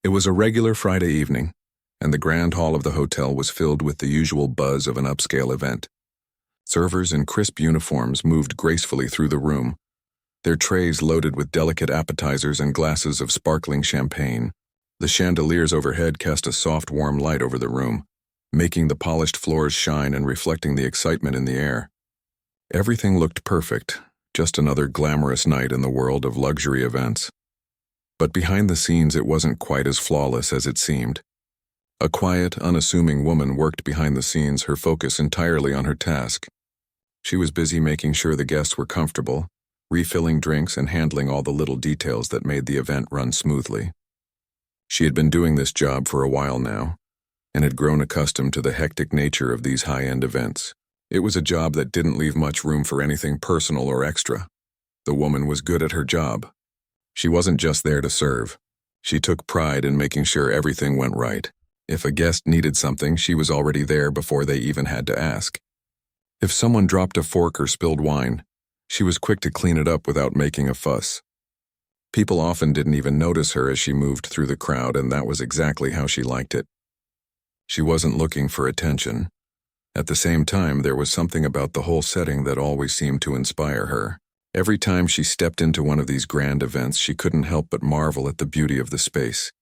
It was a regular Friday evening, and the grand hall of the hotel was filled with the usual buzz of an upscale event. Servers in crisp uniforms moved gracefully through the room, their trays loaded with delicate appetizers and glasses of sparkling champagne. The chandeliers overhead cast a soft, warm light over the room, making the polished floors shine and reflecting the excitement in the air. Everything looked perfect, just another glamorous night in the world of luxury events. But behind the scenes it wasn't quite as flawless as it seemed. A quiet, unassuming woman worked behind the scenes, her focus entirely on her task. She was busy making sure the guests were comfortable, refilling drinks and handling all the little details that made the event run smoothly. She had been doing this job for a while now, and had grown accustomed to the hectic nature of these high-end events. It was a job that didn't leave much room for anything personal or extra. The woman was good at her job. She wasn't just there to serve. She took pride in making sure everything went right. If a guest needed something, she was already there before they even had to ask. If someone dropped a fork or spilled wine, she was quick to clean it up without making a fuss. People often didn't even notice her as she moved through the crowd, and that was exactly how she liked it. She wasn't looking for attention. At the same time, there was something about the whole setting that always seemed to inspire her. Every time she stepped into one of these grand events, she couldn't help but marvel at the beauty of the space.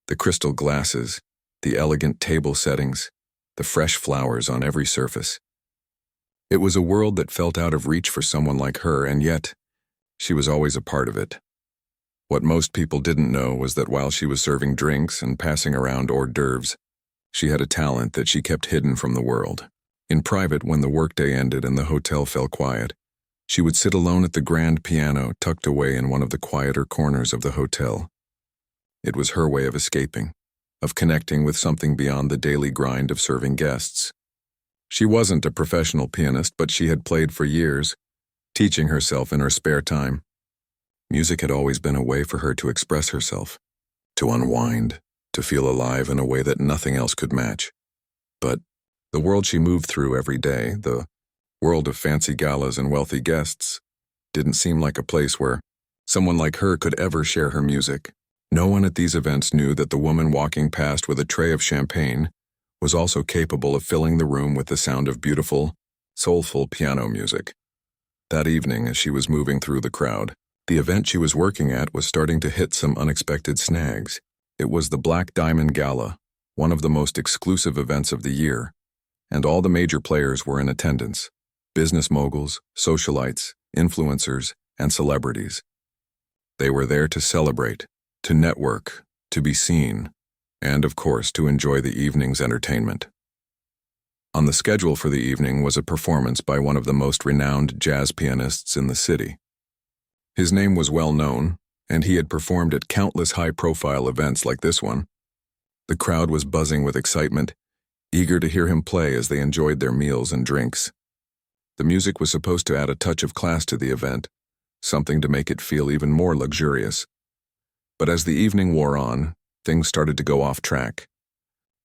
The crystal glasses, the elegant table settings, the fresh flowers on every surface. It was a world that felt out of reach for someone like her, and yet, she was always a part of it. What most people didn't know was that while she was serving drinks and passing around hors d'oeuvres, she had a talent that she kept hidden from the world. In private, when the workday ended and the hotel fell quiet, she would sit alone at the grand piano tucked away in one of the quieter corners of the hotel. It was her way of escaping, of connecting with something beyond the daily grind of serving guests. She wasn't a professional pianist, but she had played for years, teaching herself in her spare time. Music had always been a way for her to express herself, to unwind, to feel alive in a way that nothing else could match. But the world she moved through every day, the world of fancy galas and wealthy guests, didn't seem like a place where someone like her could ever share her music. No one at these events knew that the woman walking past with a tray of champagne was also capable of filling the room with the sound of beautiful, soulful piano music. That evening, as she was moving through the crowd, the event she was working at was starting to hit some unexpected snags. It was the Black Diamond Gala, one of the most exclusive events of the year, and all the major players were in attendance: business moguls, socialites, influencers, and celebrities. They were there to celebrate, to network, to be seen, and of course to enjoy the evening's entertainment. On the schedule for the evening was a performance by one of the most renowned jazz pianists in the city. His name was well known, and he had performed at countless high-profile events like this one. The crowd was buzzing with excitement, eager to hear him play as they enjoyed their meals and drinks. The music was supposed to add a touch of class to the event, something to make it feel even more luxurious. But as the evening wore on, things started to go off track.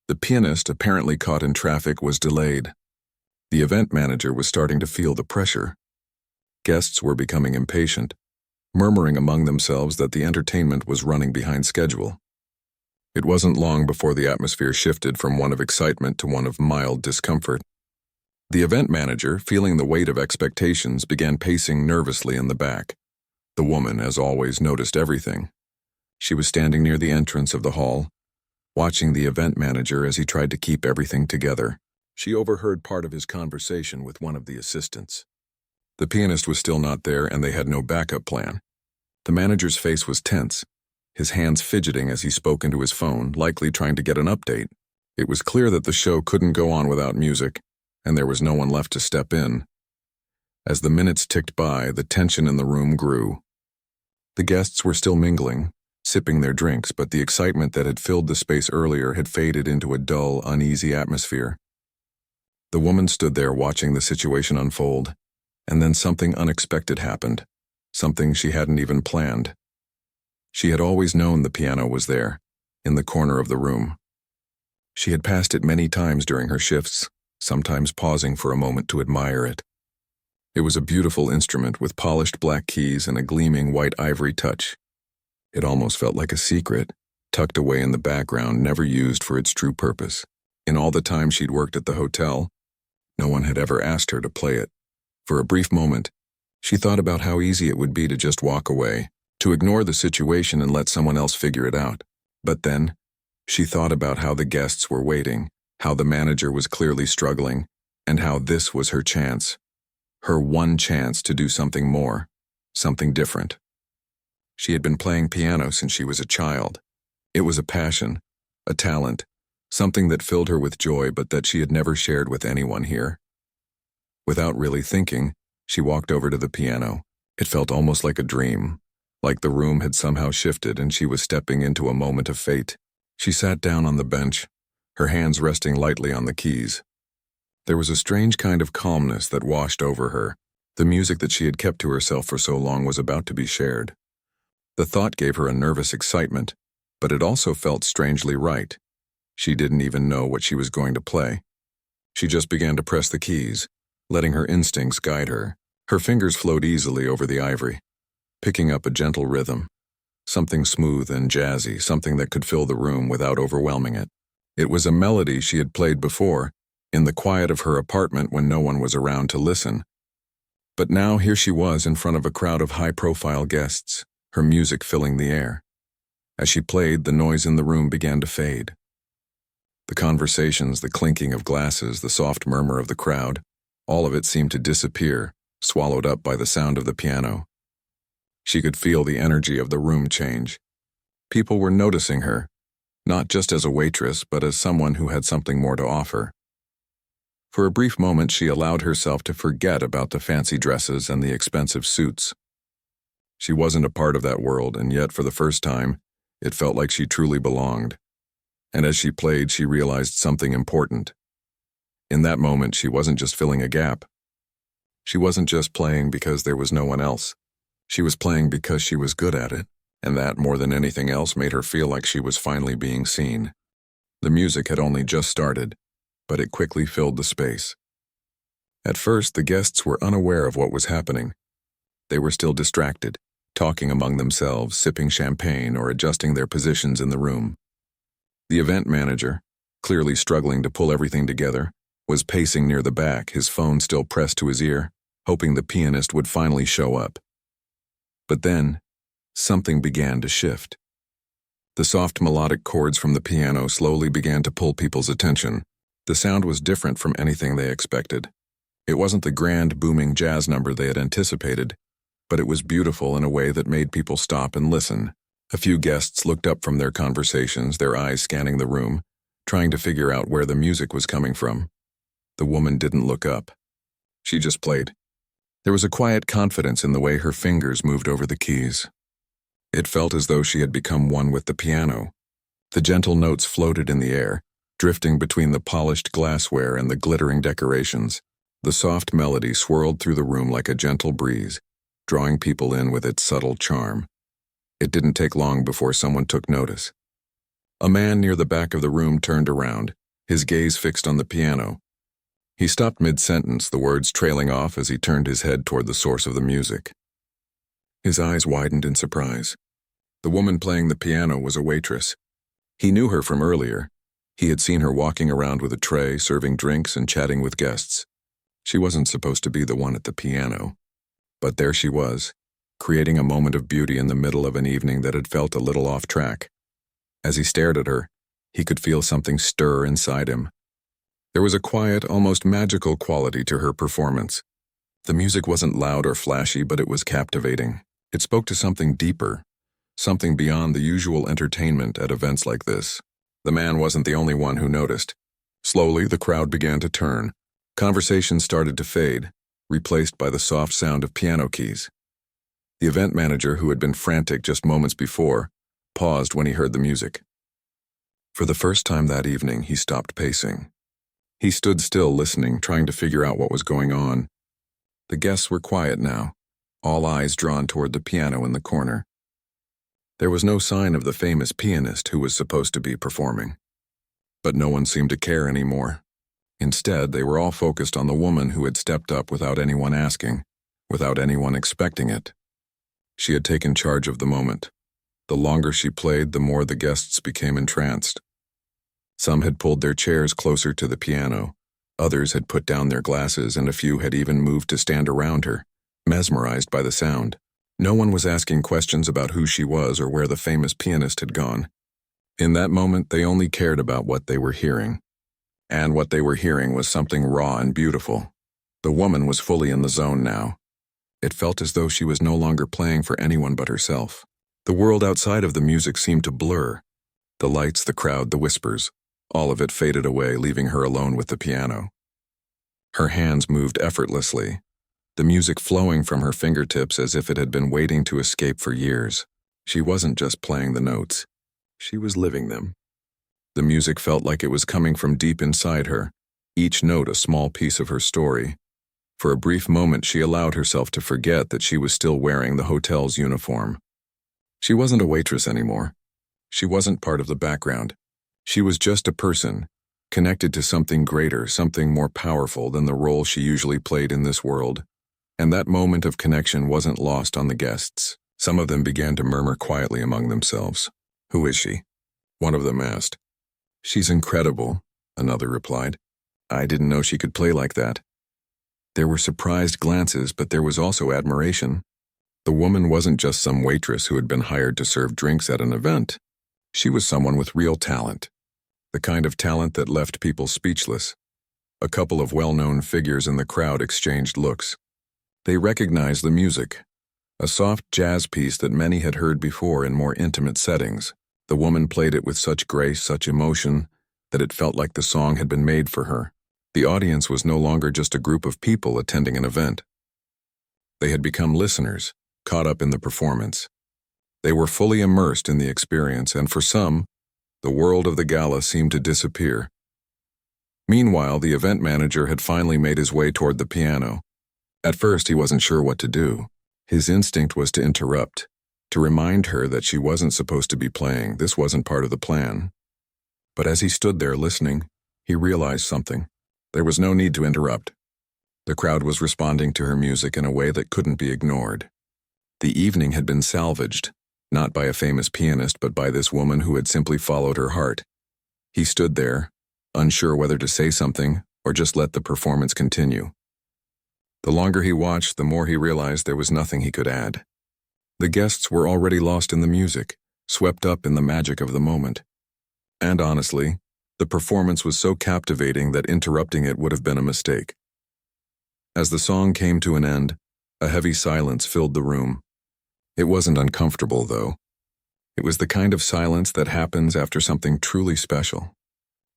The pianist, apparently caught in traffic, was delayed. The event manager was starting to feel the pressure. Guests were becoming impatient, murmuring among themselves that the entertainment was running behind schedule. It wasn't long before the atmosphere shifted from one of excitement to one of mild discomfort. The event manager, feeling the weight of expectations, began pacing nervously in the back. The woman, as always, noticed everything. She was standing near the entrance of the hall, watching the event manager as he tried to keep everything together. She overheard part of his conversation with one of the assistants. The pianist was still not there, and they had no backup plan. The manager's face was tense, his hands fidgeting as he spoke into his phone, likely trying to get an update. It was clear that the show couldn't go on without music, and there was no one left to step in. As the minutes ticked by, the tension in the room grew. The guests were still mingling, sipping their drinks, but the excitement that had filled the space earlier had faded into a dull, uneasy atmosphere. The woman stood there watching the situation unfold, and then something unexpected happened, something she hadn't even planned. She had always known the piano was there, in the corner of the room. She had passed it many times during her shifts, sometimes pausing for a moment to admire it. It was a beautiful instrument with polished black keys and a gleaming white ivory touch. It almost felt like a secret, tucked away in the background, never used for its true purpose. In all the time she'd worked at the hotel, no one had ever asked her to play it. For a brief moment, she thought about how easy it would be to just walk away, to ignore the situation and let someone else figure it out. But then, she thought about how the guests were waiting, how the manager was clearly struggling, and how this was her chance. Her one chance to do something more, something different. She had been playing piano since she was a child. It was a passion, a talent, something that filled her with joy but that she had never shared with anyone here. Without really thinking, she walked over to the piano. It felt almost like a dream, like the room had somehow shifted and she was stepping into a moment of fate. She sat down on the bench, her hands resting lightly on the keys. There was a strange kind of calmness that washed over her. The music that she had kept to herself for so long was about to be shared. The thought gave her a nervous excitement, but it also felt strangely right. She didn't even know what she was going to play. She just began to press the keys, letting her instincts guide her. Her fingers flowed easily over the ivory, picking up a gentle rhythm, something smooth and jazzy, something that could fill the room without overwhelming it. It was a melody she had played before, in the quiet of her apartment when no one was around to listen. But now here she was in front of a crowd of high-profile guests, her music filling the air. As she played, the noise in the room began to fade. The conversations, the clinking of glasses, the soft murmur of the crowd, all of it seemed to disappear, swallowed up by the sound of the piano. She could feel the energy of the room change. People were noticing her, not just as a waitress, but as someone who had something more to offer. For a brief moment, she allowed herself to forget about the fancy dresses and the expensive suits. She wasn't a part of that world, and yet for the first time, it felt like she truly belonged. And as she played, she realized something important. In that moment, she wasn't just filling a gap. She wasn't just playing because there was no one else. She was playing because she was good at it, and that, more than anything else, made her feel like she was finally being seen. The music had only just started, but it quickly filled the space. At first, the guests were unaware of what was happening. They were still distracted, talking among themselves, sipping champagne, or adjusting their positions in the room. The event manager, clearly struggling to pull everything together, was pacing near the back, his phone still pressed to his ear, hoping the pianist would finally show up. But then, something began to shift. The soft melodic chords from the piano slowly began to pull people's attention. The sound was different from anything they expected. It wasn't the grand, booming jazz number they had anticipated, but it was beautiful in a way that made people stop and listen. A few guests looked up from their conversations, their eyes scanning the room, trying to figure out where the music was coming from. The woman didn't look up. She just played. There was a quiet confidence in the way her fingers moved over the keys. It felt as though she had become one with the piano. The gentle notes floated in the air, drifting between the polished glassware and the glittering decorations. The soft melody swirled through the room like a gentle breeze, drawing people in with its subtle charm. It didn't take long before someone took notice. A man near the back of the room turned around, his gaze fixed on the piano. He stopped mid-sentence, the words trailing off as he turned his head toward the source of the music. His eyes widened in surprise. The woman playing the piano was a waitress. He knew her from earlier. He had seen her walking around with a tray, serving drinks and chatting with guests. She wasn't supposed to be the one at the piano. But there she was, creating a moment of beauty in the middle of an evening that had felt a little off track. As he stared at her, he could feel something stir inside him. There was a quiet, almost magical quality to her performance. The music wasn't loud or flashy, but it was captivating. It spoke to something deeper, something beyond the usual entertainment at events like this. The man wasn't the only one who noticed. Slowly, the crowd began to turn. Conversation started to fade, replaced by the soft sound of piano keys. The event manager, who had been frantic just moments before, paused when he heard the music. For the first time that evening, he stopped pacing. He stood still, listening, trying to figure out what was going on. The guests were quiet now, all eyes drawn toward the piano in the corner. There was no sign of the famous pianist who was supposed to be performing. But no one seemed to care anymore. Instead, they were all focused on the woman who had stepped up without anyone asking, without anyone expecting it. She had taken charge of the moment. The longer she played, the more the guests became entranced. Some had pulled their chairs closer to the piano, others had put down their glasses, and a few had even moved to stand around her, mesmerized by the sound. No one was asking questions about who she was or where the famous pianist had gone. In that moment, they only cared about what they were hearing. And what they were hearing was something raw and beautiful. The woman was fully in the zone now. It felt as though she was no longer playing for anyone but herself. The world outside of the music seemed to blur. The lights, the crowd, the whispers, all of it faded away, leaving her alone with the piano. Her hands moved effortlessly, the music flowing from her fingertips as if it had been waiting to escape for years. She wasn't just playing the notes. She was living them. The music felt like it was coming from deep inside her, each note a small piece of her story. For a brief moment, she allowed herself to forget that she was still wearing the hotel's uniform. She wasn't a waitress anymore. She wasn't part of the background. She was just a person, connected to something greater, something more powerful than the role she usually played in this world. And that moment of connection wasn't lost on the guests. Some of them began to murmur quietly among themselves. "Who is she?" one of them asked. "She's incredible," another replied. "I didn't know she could play like that." There were surprised glances, but there was also admiration. The woman wasn't just some waitress who had been hired to serve drinks at an event. She was someone with real talent, the kind of talent that left people speechless. A couple of well-known figures in the crowd exchanged looks. They recognized the music, a soft jazz piece that many had heard before in more intimate settings. The woman played it with such grace, such emotion, that it felt like the song had been made for her. The audience was no longer just a group of people attending an event. They had become listeners, caught up in the performance. They were fully immersed in the experience, and for some, the world of the gala seemed to disappear. Meanwhile, the event manager had finally made his way toward the piano. At first, he wasn't sure what to do. His instinct was to interrupt, to remind her that she wasn't supposed to be playing. This wasn't part of the plan. But as he stood there listening, he realized something. There was no need to interrupt. The crowd was responding to her music in a way that couldn't be ignored. The evening had been salvaged, not by a famous pianist, but by this woman who had simply followed her heart. He stood there, unsure whether to say something or just let the performance continue. The longer he watched, the more he realized there was nothing he could add. The guests were already lost in the music, swept up in the magic of the moment. And honestly, the performance was so captivating that interrupting it would have been a mistake. As the song came to an end, a heavy silence filled the room. It wasn't uncomfortable, though. It was the kind of silence that happens after something truly special.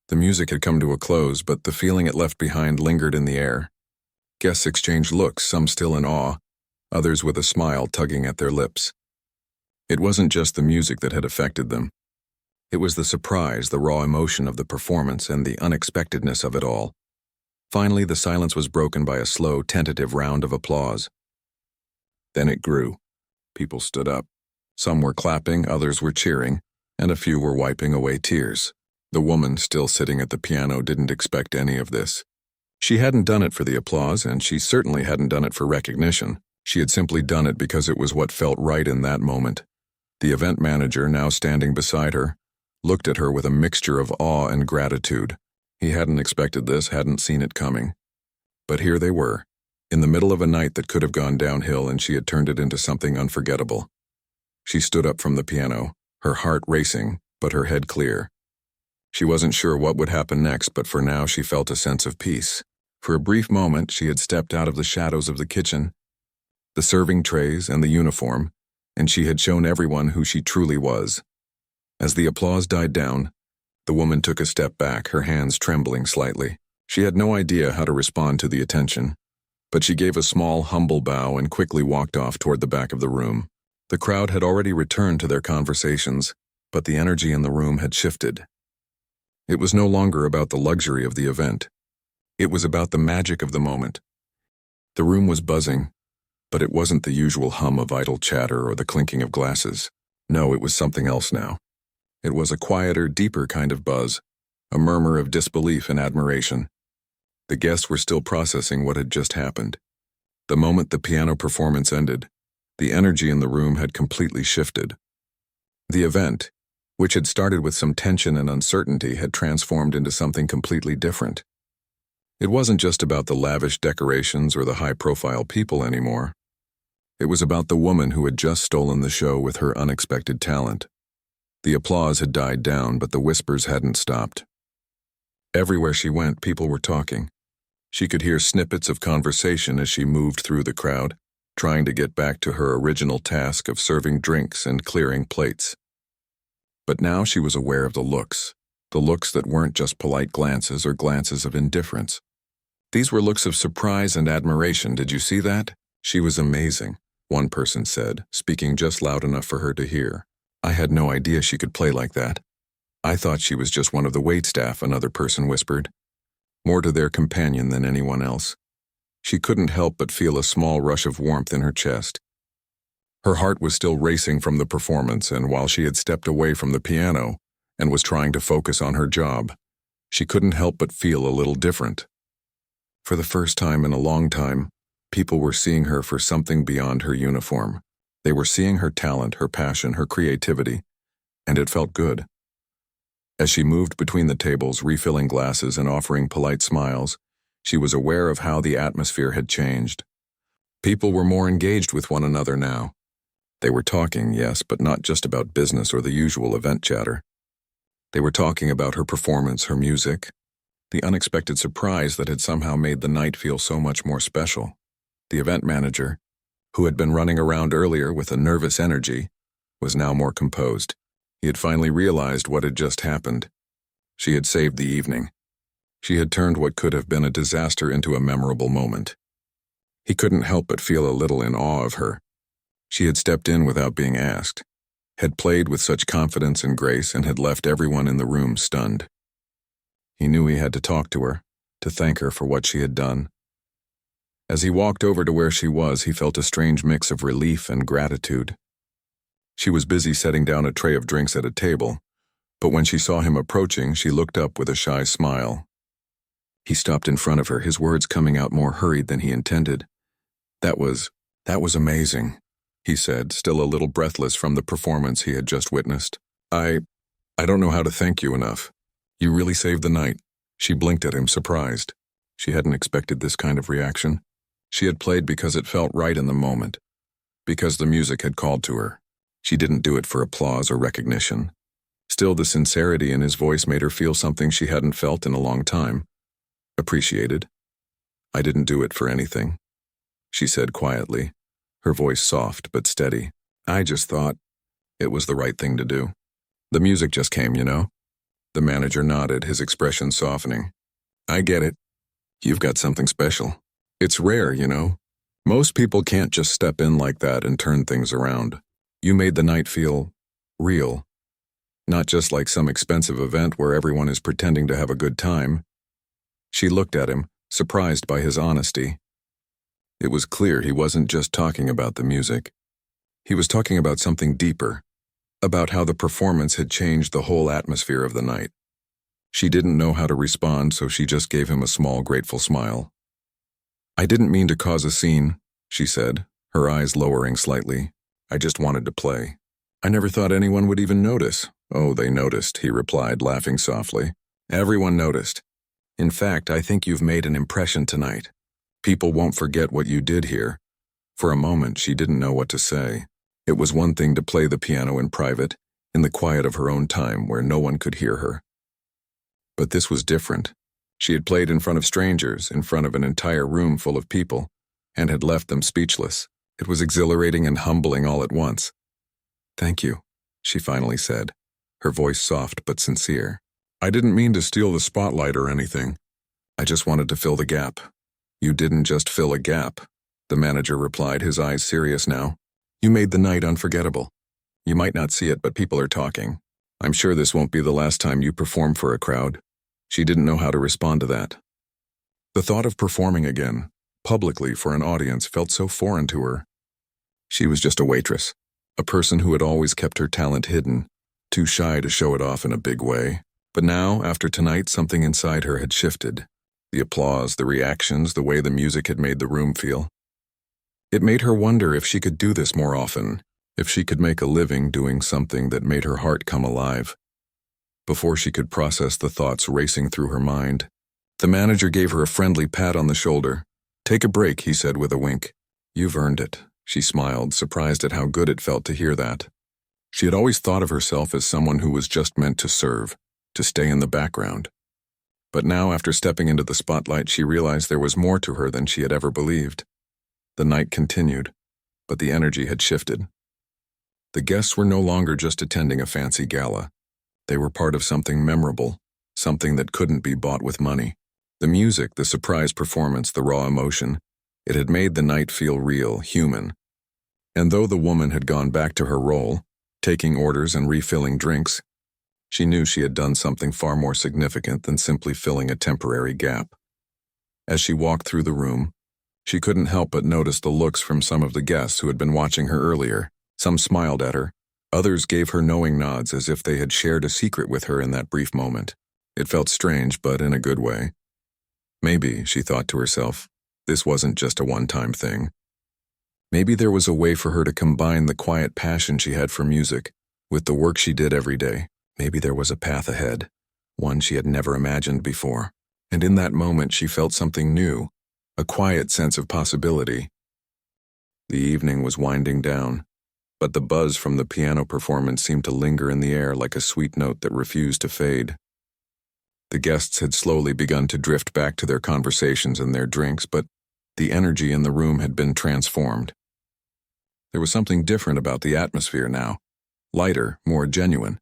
The music had come to a close, but the feeling it left behind lingered in the air. Guests exchanged looks, some still in awe, others with a smile tugging at their lips. It wasn't just the music that had affected them. It was the surprise, the raw emotion of the performance, and the unexpectedness of it all. Finally, the silence was broken by a slow, tentative round of applause. Then it grew. People stood up. Some were clapping, others were cheering, and a few were wiping away tears. The woman, still sitting at the piano, didn't expect any of this. She hadn't done it for the applause, and she certainly hadn't done it for recognition. She had simply done it because it was what felt right in that moment. The event manager, now standing beside her, looked at her with a mixture of awe and gratitude. He hadn't expected this, hadn't seen it coming. But here they were, in the middle of a night that could have gone downhill, and she had turned it into something unforgettable. She stood up from the piano, her heart racing, but her head clear. She wasn't sure what would happen next, but for now she felt a sense of peace. For a brief moment, she had stepped out of the shadows of the kitchen, the serving trays, and the uniform, and she had shown everyone who she truly was. As the applause died down, the woman took a step back, her hands trembling slightly. She had no idea how to respond to the attention, but she gave a small, humble bow and quickly walked off toward the back of the room. The crowd had already returned to their conversations, but the energy in the room had shifted. It was no longer about the luxury of the event. It was about the magic of the moment. The room was buzzing, but it wasn't the usual hum of idle chatter or the clinking of glasses. No, it was something else now. It was a quieter, deeper kind of buzz, a murmur of disbelief and admiration. The guests were still processing what had just happened. The moment the piano performance ended, the energy in the room had completely shifted. The event, which had started with some tension and uncertainty, had transformed into something completely different. It wasn't just about the lavish decorations or the high-profile people anymore. It was about the woman who had just stolen the show with her unexpected talent. The applause had died down, but the whispers hadn't stopped. Everywhere she went, people were talking. She could hear snippets of conversation as she moved through the crowd, trying to get back to her original task of serving drinks and clearing plates. But now she was aware of the looks that weren't just polite glances or glances of indifference. These were looks of surprise and admiration. Did you see that? She was amazing, one person said, speaking just loud enough for her to hear. I had no idea she could play like that. I thought she was just one of the waitstaff, another person whispered, more to their companion than anyone else. She couldn't help but feel a small rush of warmth in her chest. Her heart was still racing from the performance, and while she had stepped away from the piano and was trying to focus on her job, she couldn't help but feel a little different. For the first time in a long time, people were seeing her for something beyond her uniform. They were seeing her talent, her passion, her creativity, and it felt good. As she moved between the tables, refilling glasses and offering polite smiles, she was aware of how the atmosphere had changed. People were more engaged with one another now. They were talking, yes, but not just about business or the usual event chatter. They were talking about her performance, her music, the unexpected surprise that had somehow made the night feel so much more special. The event manager, who had been running around earlier with a nervous energy, was now more composed. He had finally realized what had just happened. She had saved the evening. She had turned what could have been a disaster into a memorable moment. He couldn't help but feel a little in awe of her. She had stepped in without being asked, had played with such confidence and grace, and had left everyone in the room stunned. He knew he had to talk to her, to thank her for what she had done. As he walked over to where she was, he felt a strange mix of relief and gratitude. She was busy setting down a tray of drinks at a table, but when she saw him approaching, she looked up with a shy smile. He stopped in front of her, his words coming out more hurried than he intended. That was amazing," he said, still a little breathless from the performance he had just witnessed. I don't know how to thank you enough. You really saved the night." She blinked at him, surprised. She hadn't expected this kind of reaction. She had played because it felt right in the moment, because the music had called to her. She didn't do it for applause or recognition. Still, the sincerity in his voice made her feel something she hadn't felt in a long time. Appreciated. "I didn't do it for anything," she said quietly, her voice soft but steady. "I just thought it was the right thing to do. The music just came, you know?" The manager nodded, his expression softening. "I get it. You've got something special. It's rare, you know? Most people can't just step in like that and turn things around. You made the night feel real. Not just like some expensive event where everyone is pretending to have a good time." She looked at him, surprised by his honesty. It was clear he wasn't just talking about the music. He was talking about something deeper, about how the performance had changed the whole atmosphere of the night. She didn't know how to respond, so she just gave him a small, grateful smile. "I didn't mean to cause a scene," she said, her eyes lowering slightly. "I just wanted to play. I never thought anyone would even notice." "Oh, they noticed," he replied, laughing softly. "Everyone noticed. In fact, I think you've made an impression tonight. People won't forget what you did here." For a moment, she didn't know what to say. It was one thing to play the piano in private, in the quiet of her own time where no one could hear her. But this was different. She had played in front of strangers, in front of an entire room full of people, and had left them speechless. It was exhilarating and humbling all at once. "Thank you," she finally said, her voice soft but sincere. "I didn't mean to steal the spotlight or anything. I just wanted to fill the gap." "You didn't just fill a gap," the manager replied, his eyes serious now. "You made the night unforgettable. You might not see it, but people are talking. I'm sure this won't be the last time you perform for a crowd." She didn't know how to respond to that. The thought of performing again, publicly for an audience, felt so foreign to her. She was just a waitress, a person who had always kept her talent hidden, too shy to show it off in a big way. But now, after tonight, something inside her had shifted. The applause, the reactions, the way the music had made the room feel. It made her wonder if she could do this more often, If she could make a living doing something that made her heart come alive. Before she could process the thoughts racing through her mind, the manager gave her a friendly pat on the shoulder. "Take a break," he said with a wink. "You've earned it," she smiled, surprised at how good it felt to hear that. She had always thought of herself as someone who was just meant to serve, to stay in the background. But now, after stepping into the spotlight, she realized there was more to her than she had ever believed. The night continued, but the energy had shifted. The guests were no longer just attending a fancy gala. They were part of something memorable, something that couldn't be bought with money. The music, the surprise performance, the raw emotion, it had made the night feel real, human. And though the woman had gone back to her role, taking orders and refilling drinks, she knew she had done something far more significant than simply filling a temporary gap. As she walked through the room, she couldn't help but notice the looks from some of the guests who had been watching her earlier. Some smiled at her, others gave her knowing nods as if they had shared a secret with her in that brief moment. It felt strange, but in a good way. Maybe, she thought to herself, this wasn't just a one-time thing. Maybe there was a way for her to combine the quiet passion she had for music with the work she did every day. Maybe there was a path ahead, one she had never imagined before. And in that moment she felt something new, a quiet sense of possibility. The evening was winding down, but the buzz from the piano performance seemed to linger in the air like a sweet note that refused to fade. The guests had slowly begun to drift back to their conversations and their drinks, but the energy in the room had been transformed. There was something different about the atmosphere now, lighter, more genuine.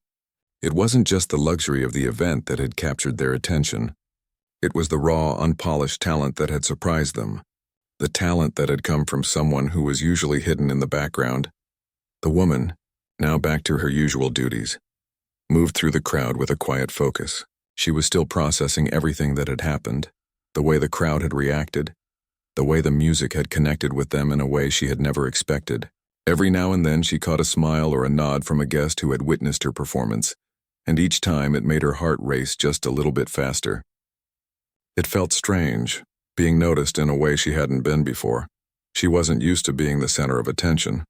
It wasn't just the luxury of the event that had captured their attention. It was the raw, unpolished talent that had surprised them, the talent that had come from someone who was usually hidden in the background. The woman, now back to her usual duties, moved through the crowd with a quiet focus. She was still processing everything that had happened, the way the crowd had reacted, the way the music had connected with them in a way she had never expected. Every now and then she caught a smile or a nod from a guest who had witnessed her performance, and each time it made her heart race just a little bit faster. It felt strange, being noticed in a way she hadn't been before. She wasn't used to being the center of attention.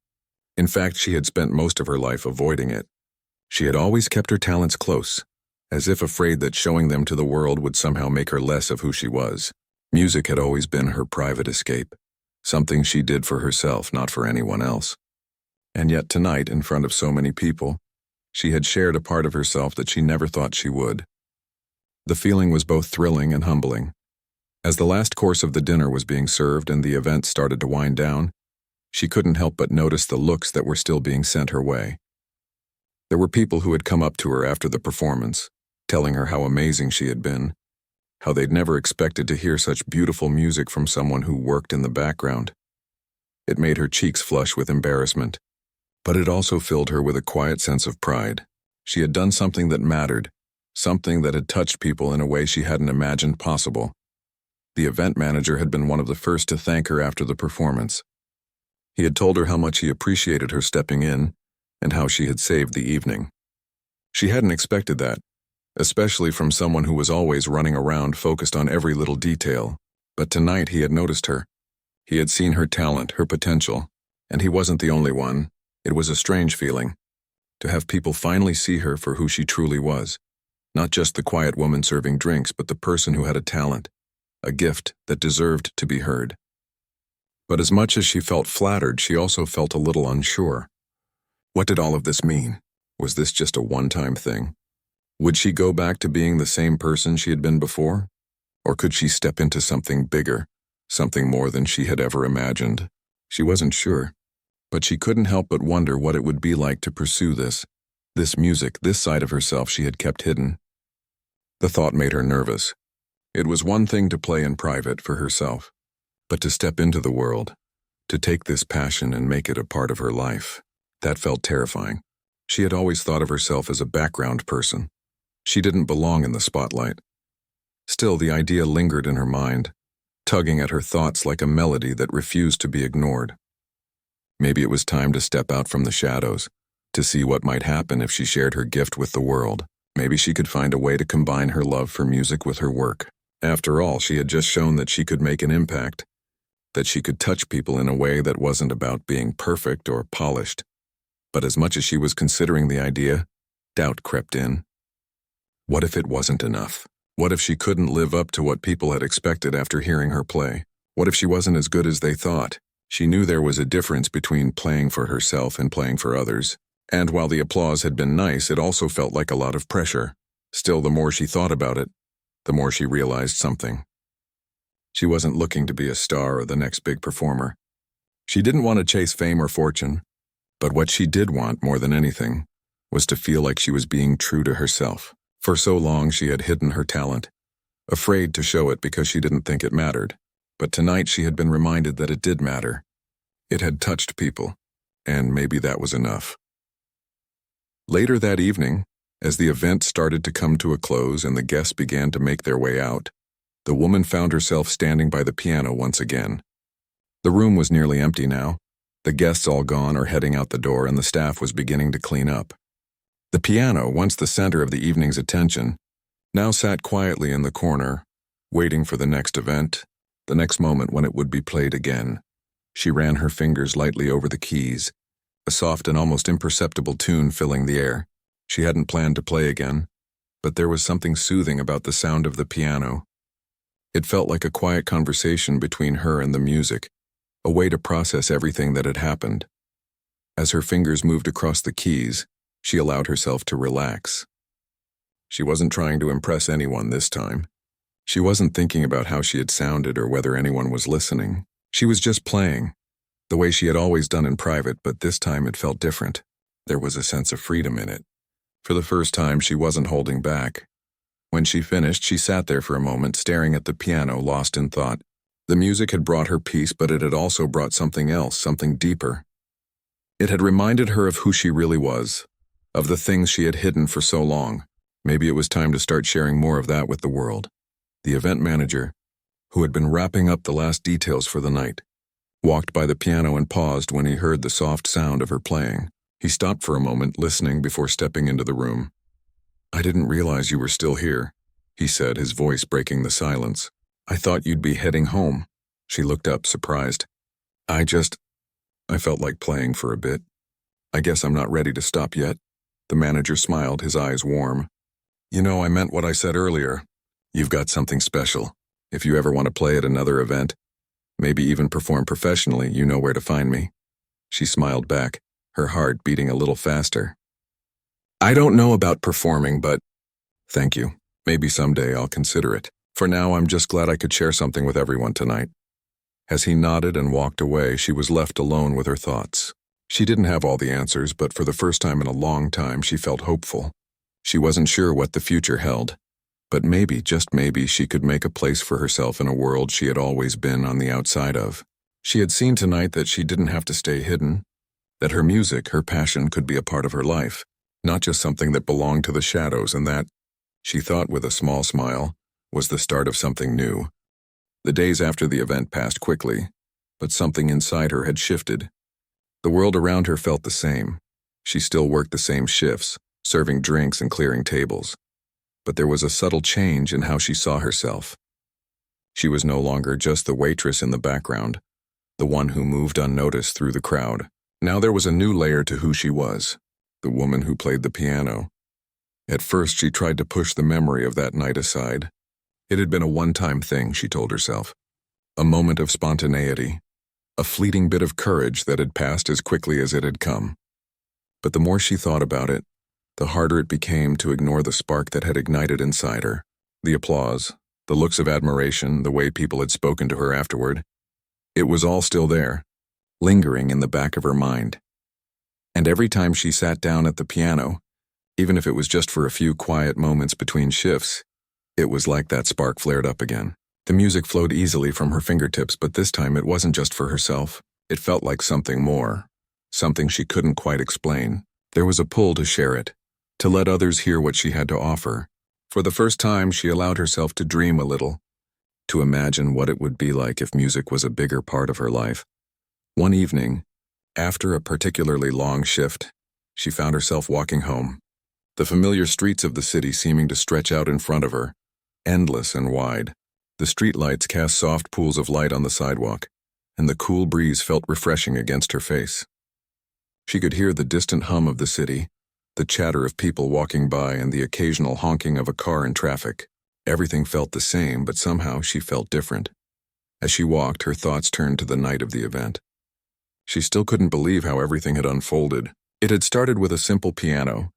In fact, she had spent most of her life avoiding it. She had always kept her talents close, as if afraid that showing them to the world would somehow make her less of who she was. Music had always been her private escape, something she did for herself, not for anyone else. And yet tonight, in front of so many people, she had shared a part of herself that she never thought she would. The feeling was both thrilling and humbling. As the last course of the dinner was being served and the event started to wind down, she couldn't help but notice the looks that were still being sent her way. There were people who had come up to her after the performance, telling her how amazing she had been, how they'd never expected to hear such beautiful music from someone who worked in the background. It made her cheeks flush with embarrassment, but it also filled her with a quiet sense of pride. She had done something that mattered, something that had touched people in a way she hadn't imagined possible. The event manager had been one of the first to thank her after the performance. He had told her how much he appreciated her stepping in and how she had saved the evening. She hadn't expected that, especially from someone who was always running around focused on every little detail. But tonight he had noticed her. He had seen her talent, her potential, and he wasn't the only one. It was a strange feeling, to have people finally see her for who she truly was. Not just the quiet woman serving drinks, but the person who had a talent, a gift that deserved to be heard. But as much as she felt flattered, she also felt a little unsure. What did all of this mean? Was this just a one-time thing? Would she go back to being the same person she had been before? Or could she step into something bigger, something more than she had ever imagined? She wasn't sure, but she couldn't help but wonder what it would be like to pursue this music, this side of herself she had kept hidden. The thought made her nervous. It was one thing to play in private for herself, but to step into the world, to take this passion and make it a part of her life, that felt terrifying. She had always thought of herself as a background person. She didn't belong in the spotlight. Still, the idea lingered in her mind, tugging at her thoughts like a melody that refused to be ignored. Maybe it was time to step out from the shadows, to see what might happen if she shared her gift with the world. Maybe she could find a way to combine her love for music with her work. After all, she had just shown that she could make an impact, that she could touch people in a way that wasn't about being perfect or polished, But as much as she was considering the idea, doubt crept in. What if it wasn't enough? What if she couldn't live up to what people had expected after hearing her play? What if she wasn't as good as they thought? She knew there was a difference between playing for herself and playing for others. And while the applause had been nice, it also felt like a lot of pressure. Still, the more she thought about it, the more she realized something. She wasn't looking to be a star or the next big performer. She didn't want to chase fame or fortune, but what she did want more than anything was to feel like she was being true to herself. For so long she had hidden her talent, afraid to show it because she didn't think it mattered. But tonight she had been reminded that it did matter. It had touched people, and maybe that was enough. Later that evening, as the event started to come to a close and the guests began to make their way out, the woman found herself standing by the piano once again. The room was nearly empty now, the guests all gone or heading out the door, and the staff was beginning to clean up. The piano, once the center of the evening's attention, now sat quietly in the corner, waiting for the next event, the next moment when it would be played again. She ran her fingers lightly over the keys, a soft and almost imperceptible tune filling the air. She hadn't planned to play again, but there was something soothing about the sound of the piano. It felt like a quiet conversation between her and the music, a way to process everything that had happened. As her fingers moved across the keys, she allowed herself to relax. She wasn't trying to impress anyone this time. She wasn't thinking about how she had sounded or whether anyone was listening. She was just playing, the way she had always done in private, but this time it felt different. There was a sense of freedom in it. For the first time, she wasn't holding back. When she finished, she sat there for a moment, staring at the piano, lost in thought. The music had brought her peace, but it had also brought something else, something deeper. It had reminded her of who she really was, of the things she had hidden for so long. Maybe it was time to start sharing more of that with the world. The event manager, who had been wrapping up the last details for the night, walked by the piano and paused when he heard the soft sound of her playing. He stopped for a moment, listening before stepping into the room. "I didn't realize you were still here," he said, his voice breaking the silence. "I thought you'd be heading home." She looked up, surprised. I felt like playing for a bit. I guess I'm not ready to stop yet." The manager smiled, his eyes warm. "You know, I meant what I said earlier. You've got something special. If you ever want to play at another event, maybe even perform professionally, you know where to find me." She smiled back, her heart beating a little faster. "I don't know about performing, but thank you. Maybe someday I'll consider it. For now, I'm just glad I could share something with everyone tonight." As he nodded and walked away, she was left alone with her thoughts. She didn't have all the answers, but for the first time in a long time, she felt hopeful. She wasn't sure what the future held, but maybe, just maybe, she could make a place for herself in a world she had always been on the outside of. She had seen tonight that she didn't have to stay hidden, that her music, her passion, could be a part of her life, not just something that belonged to the shadows, and that, she thought with a small smile, was the start of something new. The days after the event passed quickly, but something inside her had shifted. The world around her felt the same. She still worked the same shifts, serving drinks and clearing tables. But there was a subtle change in how she saw herself. She was no longer just the waitress in the background, the one who moved unnoticed through the crowd. Now there was a new layer to who she was, the woman who played the piano. At first, she tried to push the memory of that night aside. It had been a one-time thing, she told herself. A moment of spontaneity, a fleeting bit of courage that had passed as quickly as it had come. But the more she thought about it, the harder it became to ignore the spark that had ignited inside her. The applause, the looks of admiration, the way people had spoken to her afterward. It was all still there, lingering in the back of her mind. And every time she sat down at the piano, even if it was just for a few quiet moments between shifts, it was like that spark flared up again. The music flowed easily from her fingertips, but this time it wasn't just for herself. It felt like something more, something she couldn't quite explain. There was a pull to share it, to let others hear what she had to offer. For the first time, she allowed herself to dream a little, to imagine what it would be like if music was a bigger part of her life. One evening, after a particularly long shift, she found herself walking home, the familiar streets of the city seeming to stretch out in front of her, endless and wide. The streetlights cast soft pools of light on the sidewalk, and the cool breeze felt refreshing against her face. She could hear the distant hum of the city, the chatter of people walking by, and the occasional honking of a car in traffic. Everything felt the same, but somehow she felt different. As she walked, her thoughts turned to the night of the event. She still couldn't believe how everything had unfolded. It had started with a simple piano,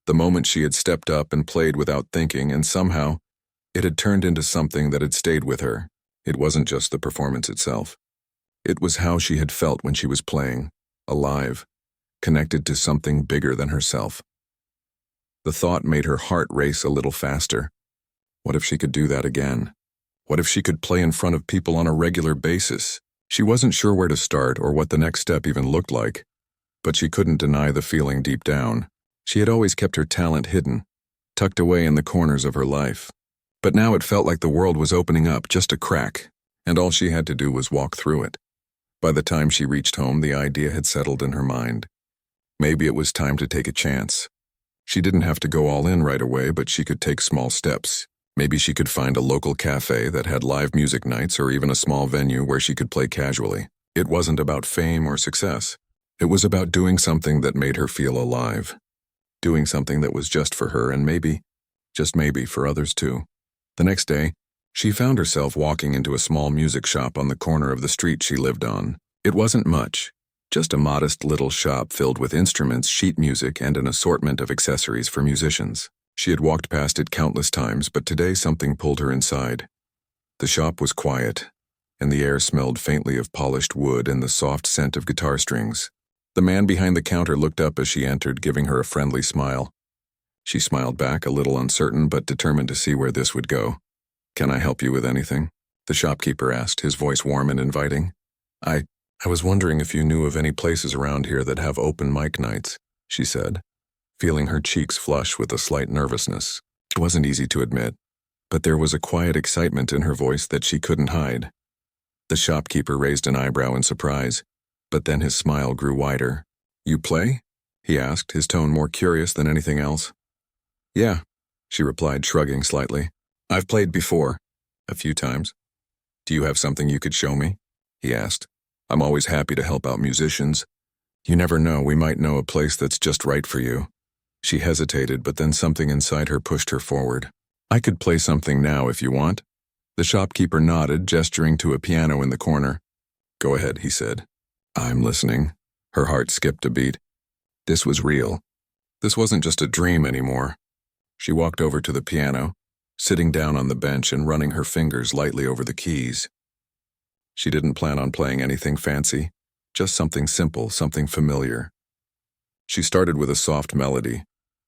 the moment she had stepped up and played without thinking, and somehow it had turned into something that had stayed with her. It wasn't just the performance itself. It was how she had felt when she was playing, alive, connected to something bigger than herself. The thought made her heart race a little faster. What if she could do that again? What if she could play in front of people on a regular basis? She wasn't sure where to start or what the next step even looked like, but she couldn't deny the feeling deep down. She had always kept her talent hidden, tucked away in the corners of her life. But now it felt like the world was opening up just a crack, and all she had to do was walk through it. By the time she reached home, the idea had settled in her mind. Maybe it was time to take a chance. She didn't have to go all in right away, but she could take small steps. Maybe she could find a local cafe that had live music nights, or even a small venue where she could play casually. It wasn't about fame or success. It was about doing something that made her feel alive. Doing something that was just for her and maybe, just maybe, for others too. The next day, she found herself walking into a small music shop on the corner of the street she lived on. It wasn't much, just a modest little shop filled with instruments, sheet music, and an assortment of accessories for musicians. She had walked past it countless times, but today something pulled her inside. The shop was quiet, and the air smelled faintly of polished wood and the soft scent of guitar strings. The man behind the counter looked up as she entered, giving her a friendly smile. She smiled back, a little uncertain but determined to see where this would go. "Can I help you with anything?" the shopkeeper asked, his voice warm and inviting. I was wondering if you knew of any places around here that have open mic nights," she said, feeling her cheeks flush with a slight nervousness. It wasn't easy to admit, but there was a quiet excitement in her voice that she couldn't hide. The shopkeeper raised an eyebrow in surprise, but then his smile grew wider. "You play?" he asked, his tone more curious than anything else. "Yeah," she replied, shrugging slightly. "I've played before, a few times." "Do you have something you could show me?" he asked. "I'm always happy to help out musicians. You never know, we might know a place that's just right for you." She hesitated, but then something inside her pushed her forward. "I could play something now if you want." The shopkeeper nodded, gesturing to a piano in the corner. "Go ahead," he said. "I'm listening." Her heart skipped a beat. This was real. This wasn't just a dream anymore. She walked over to the piano, sitting down on the bench and running her fingers lightly over the keys. She didn't plan on playing anything fancy, just something simple, something familiar. She started with a soft melody,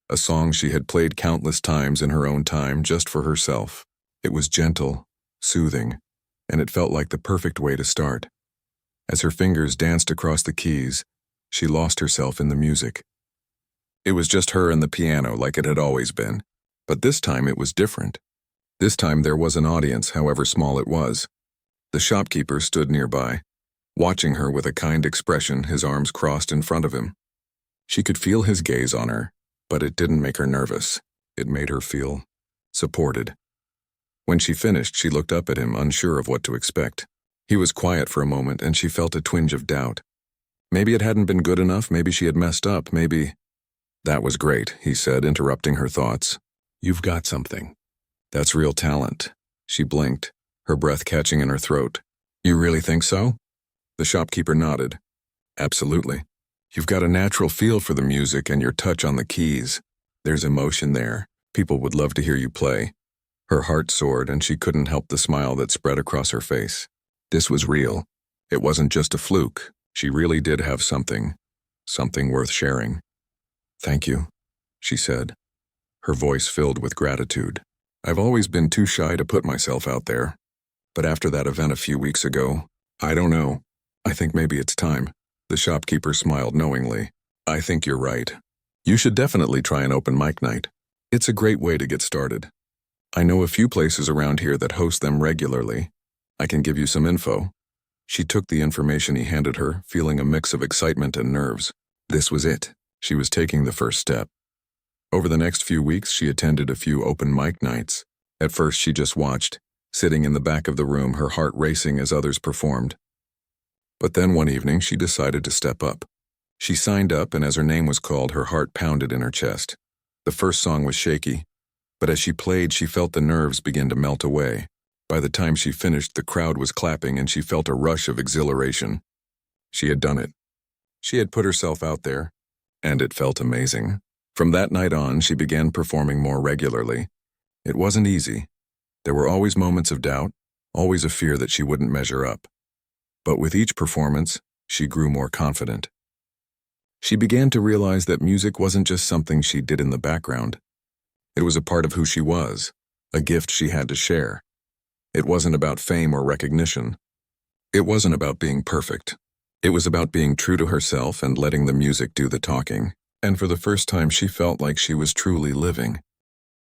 a song she had played countless times in her own time just for herself. It was gentle, soothing, and it felt like the perfect way to start. As her fingers danced across the keys, she lost herself in the music. It was just her and the piano like it had always been, but this time it was different. This time there was an audience, however small it was. The shopkeeper stood nearby, watching her with a kind expression, his arms crossed in front of him. She could feel his gaze on her, but it didn't make her nervous. It made her feel supported. When she finished, she looked up at him, unsure of what to expect. He was quiet for a moment, and she felt a twinge of doubt. Maybe it hadn't been good enough, maybe she had messed up, maybe... "That was great," he said, interrupting her thoughts. "You've got something. That's real talent." She blinked, her breath catching in her throat. "You really think so?" The shopkeeper nodded. "Absolutely. You've got a natural feel for the music and your touch on the keys. There's emotion there. People would love to hear you play." Her heart soared, and she couldn't help the smile that spread across her face. This was real. It wasn't just a fluke. She really did have something worth sharing. "Thank you," she said, her voice filled with gratitude. "I've always been too shy to put myself out there. But after that event a few weeks ago, I don't know. I think maybe it's time." The shopkeeper smiled knowingly. "I think you're right. You should definitely try an open mic night. It's a great way to get started. I know a few places around here that host them regularly. I can give you some info." She took the information he handed her, feeling a mix of excitement and nerves. This was it. She was taking the first step. Over the next few weeks, she attended a few open mic nights. At first, she just watched, sitting in the back of the room, her heart racing as others performed. But then one evening, she decided to step up. She signed up, and as her name was called, her heart pounded in her chest. The first song was shaky, but as she played, she felt the nerves begin to melt away. By the time she finished, the crowd was clapping, and she felt a rush of exhilaration. She had done it. She had put herself out there, and it felt amazing. From that night on, she began performing more regularly. It wasn't easy. There were always moments of doubt, always a fear that she wouldn't measure up. But with each performance, she grew more confident. She began to realize that music wasn't just something she did in the background. It was a part of who she was, a gift she had to share. It wasn't about fame or recognition. It wasn't about being perfect. It was about being true to herself and letting the music do the talking. And for the first time, she felt like she was truly living.